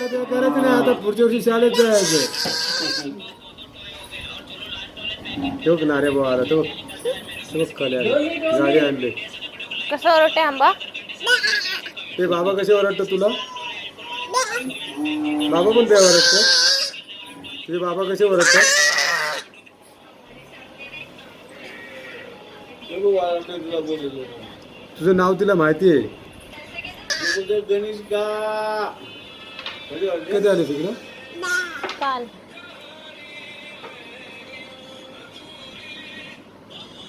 करायचं नाही आता पुढच्या वर्षी शाळेत जायचं. ठेव नारे भाऊ आला तो खाली गाडी आणले. कसं ओरडते आंबा? ते बाबा कसे ओरडतात तुला? बाबा पण ते ओरडतात. तुझे बाबा कसे ओरडतात? तुझं नाव तिला माहिती आहे? गणेश का कधी आले तिकडं? काल.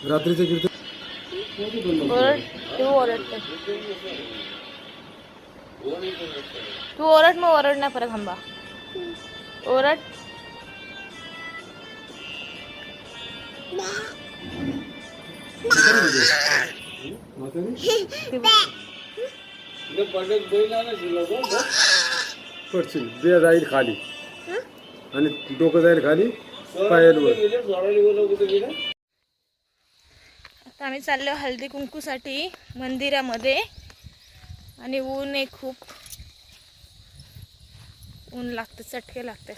रात्रीचं कीर्तन ओरड. तू ओरडते. तू ओरड, मग ओरड नाही परत आंबा. ओरड. पडशील. बे जाईल खाली आणि डोकं जाईल खाली पायावर. आता आम्ही चाललो हळदी कुंकूसाठी मंदिरामध्ये. आणि ऊन आहे खूप. ऊन लागतं, चटके लागतात.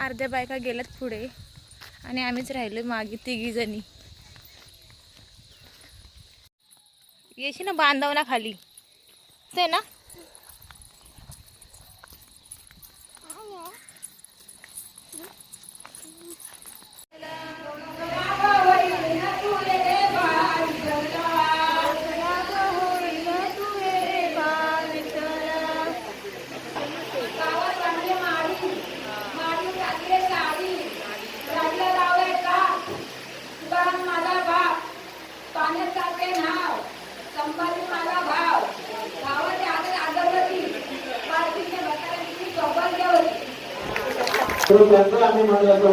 अर्ध्या बायका गेल्यात पुढे आणि आम्हीच राहिलो मागे तिघी जणी. येशी ना बांधव ना खाली ते ना. आम्ही म्हणलं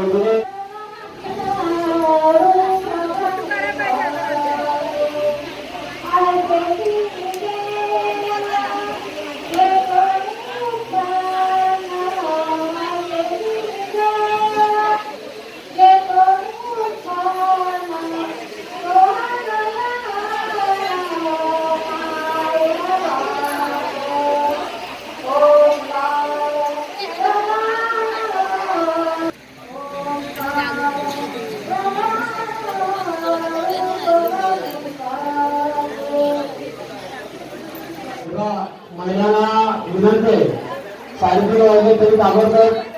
महिलांना विनंती आहे, सायकल वाजले तरी ताबडतोब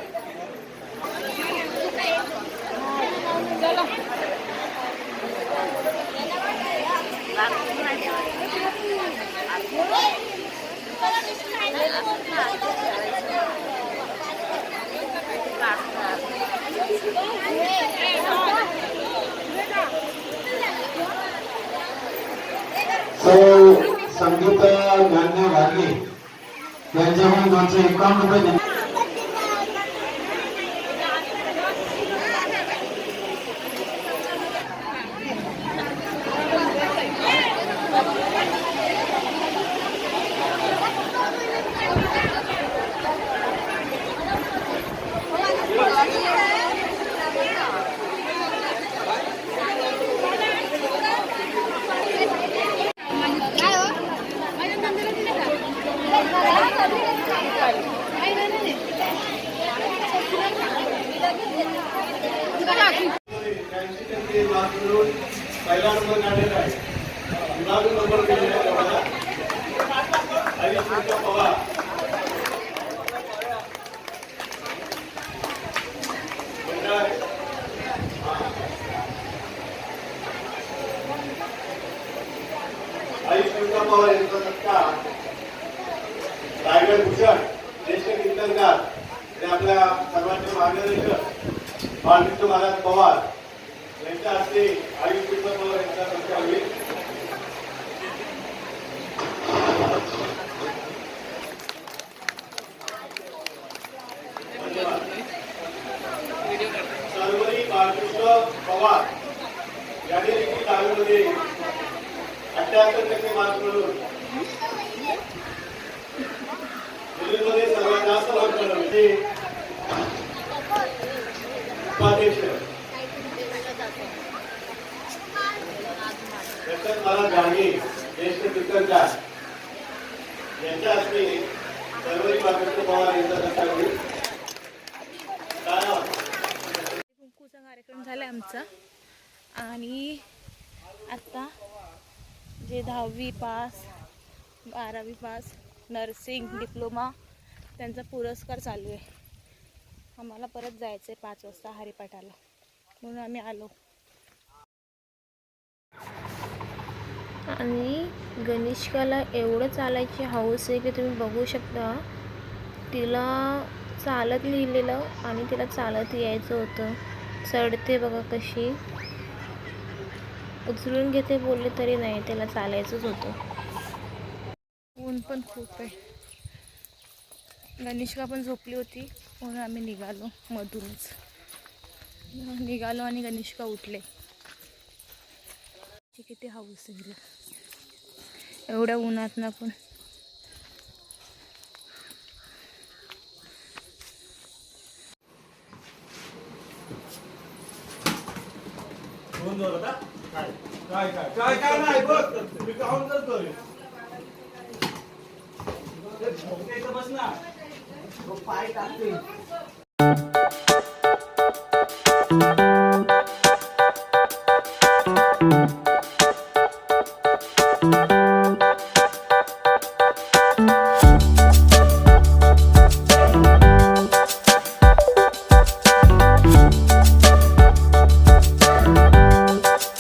संगीत ज्ञानदेव घागे यांच्याकडून 251 रुपये. पहिला नंबर काढलेला आहे. गुलाबी नंबर दिलेला आहे बघा. पवार पवार यांचा सत्कार. रायगड भूषण ज्येष्ठ कीर्तनकार ते आपल्या सर्वांचे मार्गदर्शक बाळकृष्ण महाराज पवार यांच्या हस्ते आयुष पवार यांचा सत्कार होईल. सर्वरी बाळकृष्ण पवार यांनी देखील दहावीमध्ये 78% मार्क मिळवून दिल्लीमध्ये सर्वात जास्त मार्क मिळवले. उपाध्यक्ष मला गाणी ज्येष्ठ कीर्तनकार यांच्या हस्ते सर्वरी बागेश्वर पवार यांचा सत्कार होईल. कुंकूचा कार्यक्रम झाला आमचा आणि आता जे 10वी पास 12वी पास नर्सिंग डिप्लोमा त्यांचा पुरस्कार चालू आहे. आम्हाला परत जायचं आहे 5 वाजता हरिपाठाला, म्हणून आम्ही आलो. आणि गणेशकाला एवढं चालायची हौस आहे की तुम्ही बघू शकता. तिला चालत लिहिलेलं आणि तिला चालत यायचं होतं. चढते बघा कशी, उचलून घेते बोलले तरी नाही, त्याला चालायचंच होतं. ऊन पण खूप आहे. गणेशका पण झोपली होती म्हणून आम्ही निघालो. मधूनच निघालो आणि गणेशका उठले. किती हाऊस आहे एवढ्या उन्हात ना पण. काय काय काय काय नाही बघ मी काउंट करतोय. बस ना पाय टाकते.